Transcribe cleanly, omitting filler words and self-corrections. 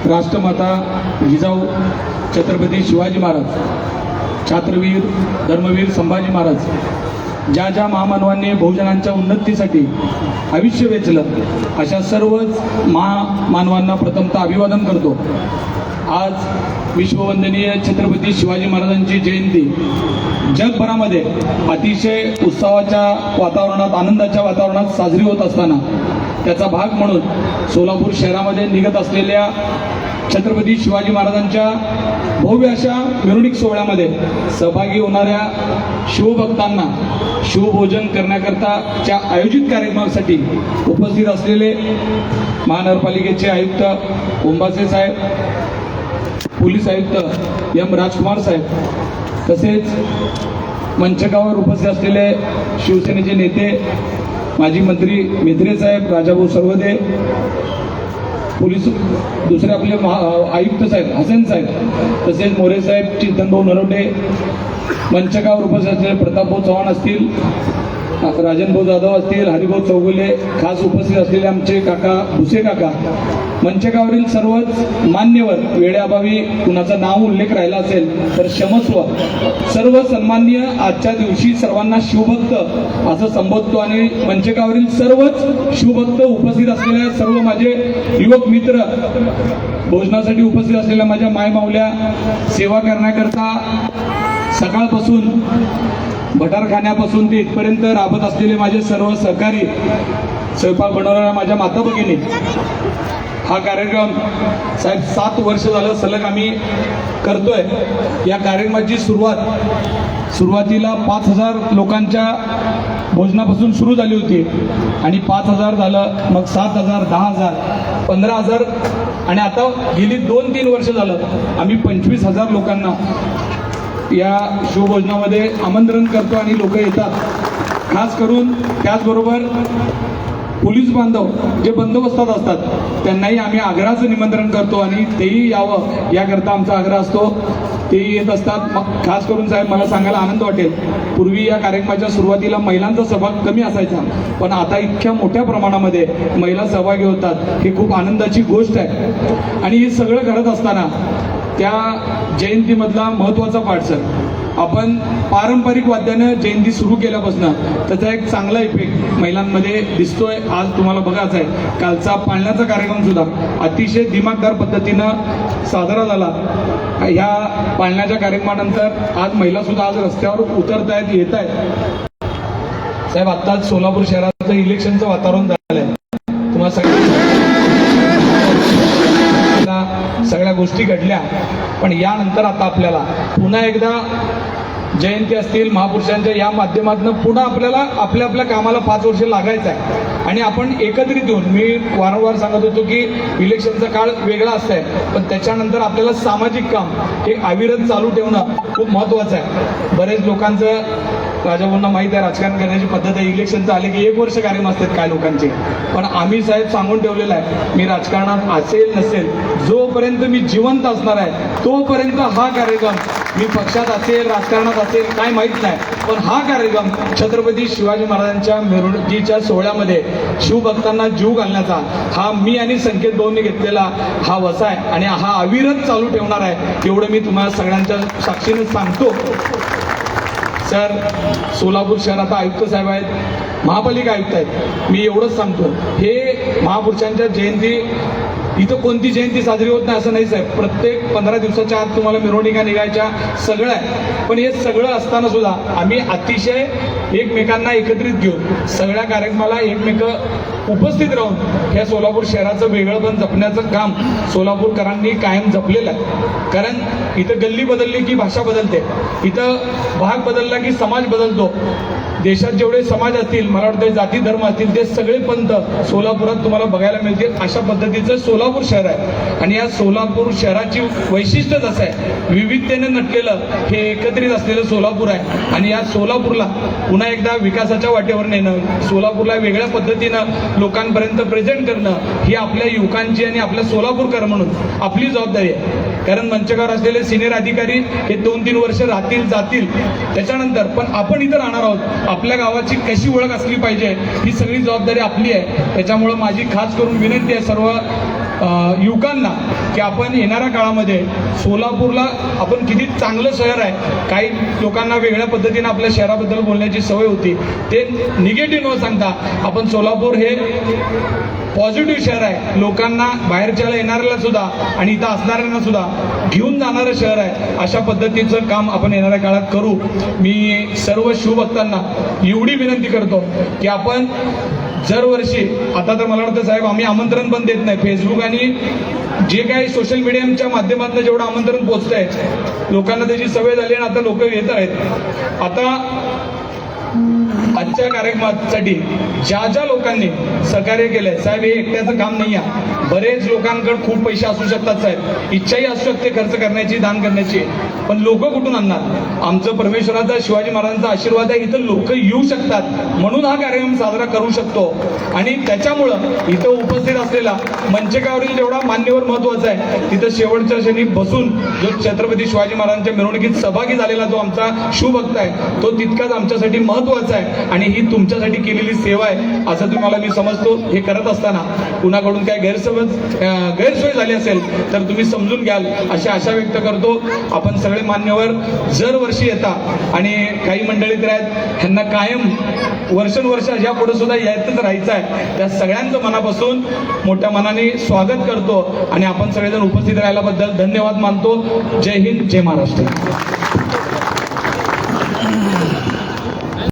राष्ट्रमाता जिजाऊ छत्रपती शिवाजी महाराज, छात्रवीर धर्मवीर संभाजी महाराज, ज्या ज्या महामानवांनी बहुजनांच्या उन्नतीसाठी आयुष्य वेचलं, अशा सर्वच महामानवांना प्रथमतः अभिवादन करतो। आज विश्ववंदनीय छत्रपती शिवाजी महाराजांची जयंती जगभरामध्ये अतिशय उत्सवाच्या वातावरणात, आनंदाच्या वातावरणात साजरी होत असताना त्याचा भाग म्हणून सोलापूर शहरामध्ये निघत असलेल्या छत्रपती शिवाजी महाराजांच्या भव्य अशा मिरवणूक सोहळ्यामध्ये सहभागी होणाऱ्या शिवभक्तांना शिवभोजन करण्याकरताच्या आयोजित कार्यक्रमासाठी उपस्थित असलेले महानगरपालिकेचे आयुक्त ओंबासे साहेब, पोलीस आयुक्त एम राजकुमार साहेब, तसेच मंचकावर उपस्थित असलेले शिवसेनेचे नेते माजी मंत्री मेत्रे साहेब, राजाभाऊ सर्वदे, पोलीस दुसरे आपले आयुक्त साहेब हसन साहेब, तसेच मोरे साहेब, चेतनभाऊ नरोटे, मंचकावर उपस्थित असलेले प्रतापभाऊ चव्हाण असतील, राजनभाऊ जाधव असतील, हरिभाऊ चौगुले, खास उपस्थित असलेले आमचे काका भुसे काका, मंचकावरील सर्वच मान्यवर, वेळेअभावी कुणाचा नाव उल्लेख राहिला असेल तर क्षमस्व, सर्व सन्माननीय आजच्या दिवशी सर्वांना शिवभक्त असं संबोधतो आणि मंचकावरील सर्वच शिवभक्त उपस्थित असलेल्या सर्व माझे युवक मित्र, भोजनासाठी उपस्थित असलेल्या माझ्या मायमाऊल्या, सेवा करण्याकरता सकाळपासून भटारखान्यापासून ते इथपर्यंत राबत असलेले माझे सर्व सहकारी, स्वयंपाक बनवणाऱ्या माझ्या माता भगिनी, हा कार्यक्रम साहेब 7 वर्ष झालं सलग आम्ही करतोय। या कार्यक्रमाची सुरुवातीला 5000 लोकांच्या भोजनापासून सुरू झाली होती आणि 5000 झालं, मग 7000, 10000, 15000 आणि आता गेली 2-3 वर्ष झालं आम्ही 25000 लोकांना या शिवभोजनामध्ये आमंत्रण करतो आणि लोक येतात। खास करून त्याचबरोबर पोलीस बांधव जे बंदोबस्तात असतात त्यांनाही आम्ही आग्रहाचं निमंत्रण करतो आणि तेही यावं याकरता आमचा आग्रह असतो, तेही येत असतात। मग खास करून साहेब मला सांगायला आनंद वाटेल, पूर्वी या कार्यक्रमाच्या सुरुवातीला महिलांचा सहभाग कमी असायचा, पण आता इतक्या मोठ्या प्रमाणामध्ये महिला सहभागी होतात, ही खूप आनंदाची गोष्ट आहे। आणि हे सगळं करत असताना त्या जयंतीमधला महत्त्वाचा पाठ सर, आपण पारंपरिक वाद्यानं जयंती सुरू केल्यापासून त्याचा एक चांगला इफेक्ट महिलांमध्ये दिसतोय। आज तुम्हाला बघायचं आहे, कालचा पाळण्याचा कार्यक्रम सुद्धा अतिशय दिमागदार पद्धतीनं साजरा झाला। ह्या पाळण्याच्या कार्यक्रमानंतर आज महिला सुद्धा आज रस्त्यावर उतरत आहेत, येत आहेत। साहेब आत्ताच सोलापूर शहराचं इलेक्शनचं वातावरण झालंय, तुम्हाला सगळ्या गोष्टी घडल्या, पण यानंतर आता आपल्याला पुन्हा एकदा जयंती असतील महापुरुषांच्या या माध्यमातून पुन्हा आपल्याला आपल्या आपल्या कामाला 5 वर्ष लागायचं आहे आणि आपण एकत्रित येऊन, मी वारंवार सांगत होतो की इलेक्शनचा काळ वेगळा असतंय, पण त्याच्यानंतर आपल्याला सामाजिक काम हे अविरत चालू ठेवणं खूप महत्त्वाचं आहे। बरेच लोकांचं, राजाभाऊंना माहीत आहे राजकारण करण्याची पद्धत आहे, इलेक्शनचं आले की 1 वर्ष कार्यक्रम असतात काय लोकांचे, पण आम्ही साहेब सांगून ठेवलेलं आहे, मी राजकारणात असेल नसेल, जोपर्यंत मी जिवंत असणार आहे तोपर्यंत हा कार्यक्रम, मी पक्षात असेल राजकारणात असेल काय माहीत नाही, पण हा कार्यक्रम छत्रपती शिवाजी महाराजांच्या मिरवणुकीच्या सोहळ्यामध्ये शिवभक्तांना जीव घालण्याचा हा मी आणि संकेत भाऊंनी घेतलेला हा वसा आहे आणि हा अविरत चालू ठेवणार आहे, एवढं मी तुम्हाला सगळ्यांच्या साक्षीने सांगतो। सर, सोलापूर शहरात आयुक्त साहेब आहेत, महापालिका आयुक्त आहेत, मी एवढंच सांगतो, हे महापुरुषांच्या जयंती इथं कोणती जयंती साजरी होत नाही असं नाही साहेब, प्रत्येक 15 दिवसाच्या आत तुम्हाला मिरवणुका निघायच्या सगळं आहे, पण हे सगळं असताना सुद्धा आम्ही अतिशय एकमेकांना एकत्रित घेऊन सगळ्या कार्यक्रमाला एकमेक उपस्थित राहून या सोलापूर शहराचं वेगळंपण जपण्याचं काम सोलापूरकरांनी कायम जपलेलं आहे। कारण इथं गल्ली बदलली की भाषा बदलते, इथं भाग बदलला की समाज बदलतो। देशात जेवढे समाज असतील, मला वाटतं जाती धर्म असतील, ते सगळे पंथ सोलापुरात तुम्हाला बघायला मिळतील, अशा पद्धतीचं सोलापूर शहर आहे। आणि या सोलापूर शहराची वैशिष्ट्यच असं आहे, विविधतेने नटलेलं हे एकत्रित असलेलं सोलापूर आहे आणि या सोलापूरला पुन्हा एकदा विकासाच्या वाटेवर नेणं, सोलापूरला वेगळ्या पद्धतीनं लोकांपर्यंत प्रेझेंट करणं ही आपल्या युवकांची आणि आपल्या सोलापूरकर म्हणून आपली जबाबदारी आहे। कारण मंचकावर असलेले सिनियर अधिकारी हे 2-3 वर्ष राहतील जातील, त्याच्यानंतर पण आपण इथं राहणार आहोत, आपल्या गावाची कशी ओळख असली पाहिजे ही सगळी जबाबदारी आपली आहे। त्याच्यामुळे माझी खास करून विनंती आहे सर्व युवकांना की आपण येणाऱ्या काळामध्ये सोलापूरला आपण किती चांगलं शहर आहे. काही लोकांना वेगळ्या पद्धतीने आपल्या शहराबद्दल बोलण्याची सवय होती, ते निगेटिव्ह न सांगता आपण सोलापूर हे पॉझिटिव्ह शहर आहे, लोकांना बाहेरच्याला येणाऱ्याला सुद्धा आणि इथं असणाऱ्यांना सुद्धा घेऊन जाणारं शहर आहे, अशा पद्धतीचं काम आपण येणाऱ्या काळात करू. मी सर्व शिवभक्तांना एवढी विनंती करतो की आपण दरवर्षी, आता तर मला वाटतं साहेब आम्ही आमंत्रण पण देत नाही, फेसबुक आणि जे काही सोशल मीडियाच्या माध्यमातून जेवढं आमंत्रण पोहोचतंय लोकांना त्याची सवय झाली आणि आता लोक येत आहेत. आता आजच्या कार्यक्रमासाठी ज्या लोकांनी सहकार्य केलंय साहेब, हे एकट्याचं काम नाही आहे. बरेच लोकांकडे खूप पैसे असू शकतात साहेब, इच्छाही असू शकते खर्च करण्याची, दान करण्याची, पण लोक कुठून आणणार? आमचं परमेश्वराचा, शिवाजी महाराजांचा आशीर्वाद आहे, इथं लोक येऊ शकतात म्हणून हा कार्यक्रम साजरा करू शकतो. आणि त्याच्यामुळं इथं उपस्थित असलेला मंचकावरील जेवढा मान्यवर महत्वाचा आहे, तिथं शेवटच्या क्षणी बसून जो छत्रपती शिवाजी महाराजांच्या मिरवणुकीत सहभागी झालेला जो आमचा शिवभक्त आहे, तो तितकाच आमच्यासाठी महत्वाचा आहे आणि ही तुमच्यासाठी केलेली सेवा आहे असं तुम्हाला मी समजतो. हे करत असताना कुणाकडून काय गैरसोय झाली असेल तर तुम्ही समजून घ्याल अशी आशा व्यक्त करतो. आपण सगळे मान्यवर दरवर्षी येतात आणि काही मंडळी तर आहेत ह्यांना कायम वर्षानुवर्ष या पुढे सुद्धा यायचंच राहायचं आहे. त्या सगळ्यांचं मनापासून मोठ्या मनाने स्वागत करतो आणि आपण सगळेजण उपस्थित राहिल्याबद्दल धन्यवाद मानतो. जय हिंद, जय महाराष्ट्र.